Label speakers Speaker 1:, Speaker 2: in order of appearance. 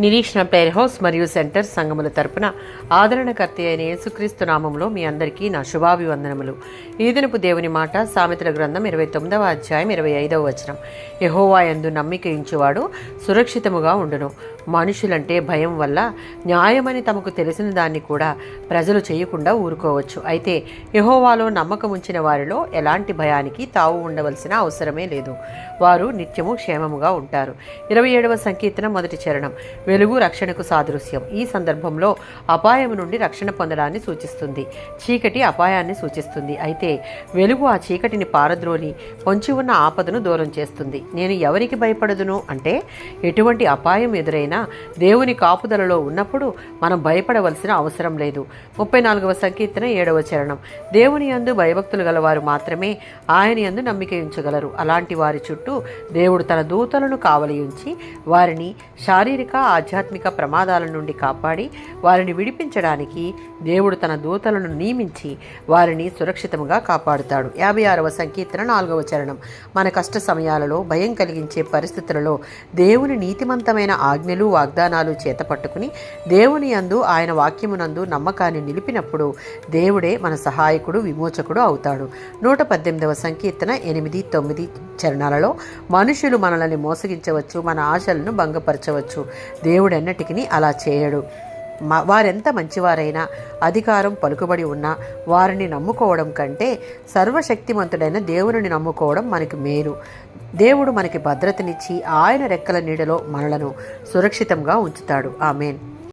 Speaker 1: నిరీక్షణ prayer house మరియు centre సంఘముల తరపున ఆదరణకర్త అయిన యేసుక్రీస్తు నామములో మీ అందరికీ నా శుభాభివందనములు. ఈ దినపు దేవుని మాట సామెతల గ్రంథం 29వ అధ్యాయం 25వ వచనం. యెహోవా యందు నమ్మిక ఉంచువాడు సురక్షితముగా ఉండును. మనుషులంటే భయం వల్ల న్యాయమని తమకు తెలిసిన దాన్ని కూడా ప్రజలు చేయకుండా ఊరుకోవచ్చు. అయితే యెహోవాలో నమ్మకం ఉంచిన వారిలో ఎలాంటి భయానికి తావు ఉండవలసిన అవసరమే లేదు. వారు నిత్యము క్షేమముగా ఉంటారు. 27వ సంకీర్తనం 1వ చరణం. వెలుగు రక్షణకు సాదృశ్యం. ఈ సందర్భంలో అపాయం నుండి రక్షణ పొందడాన్ని సూచిస్తుంది. చీకటి అపాయాన్ని సూచిస్తుంది. అయితే వెలుగు ఆ చీకటిని పారద్రోలి పొంచి ఉన్న ఆపదను దూరం చేస్తుంది. నేను ఎవరికి భయపడదును అంటే, ఎటువంటి అపాయం ఎదురైనా దేవుని కాపుదలలో ఉన్నప్పుడు మనం భయపడవలసిన అవసరం లేదు. 34వ సంకీర్తన 7వ చరణం. దేవుని యందు భయభక్తులు గలవారు మాత్రమే ఆయన యందు నమ్మిక ఉంచగలరు. అలాంటి వారి చుట్టూ దేవుడు తన దూతలను కావలి ఉంచి వారిని శారీరక ఆధ్యాత్మిక ప్రమాదాల నుండి కాపాడి వారిని విడిపించడానికి దేవుడు తన దూతలను నియమించి వారిని సురక్షితంగా కాపాడుతాడు. 56వ సంకీర్తన 4వ చరణం. మన కష్ట సమయాలలో భయం కలిగించే పరిస్థితులలో దేవుని నీతిమంతమైన ఆజ్ఞలు వాగ్దానాలు చేతపట్టుకుని దేవుని యందు ఆయన వాక్యమునందు నమ్మకాన్ని నిలిపినప్పుడు దేవుడే మన సహాయకుడు విమోచకుడు అవుతాడు. 118వ సంకీర్తన 8, 9 చరణాలలో మనుషులు మనల్ని మోసగించవచ్చు, మన ఆశలను భంగపరచవచ్చు. దేవుడెన్నటికి అలా చేయడు. వారెంత మంచివారైనా అధికారం పలుకుబడి ఉన్నా వారిని నమ్ముకోవడం కంటే సర్వశక్తిమంతుడైన దేవుని నమ్ముకోవడం మనకి మేలు. దేవుడు మనకి భద్రతనిచ్చి ఆయన రెక్కల నీడలో మనలను సురక్షితంగా ఉంచుతాడు. ఆమేన్.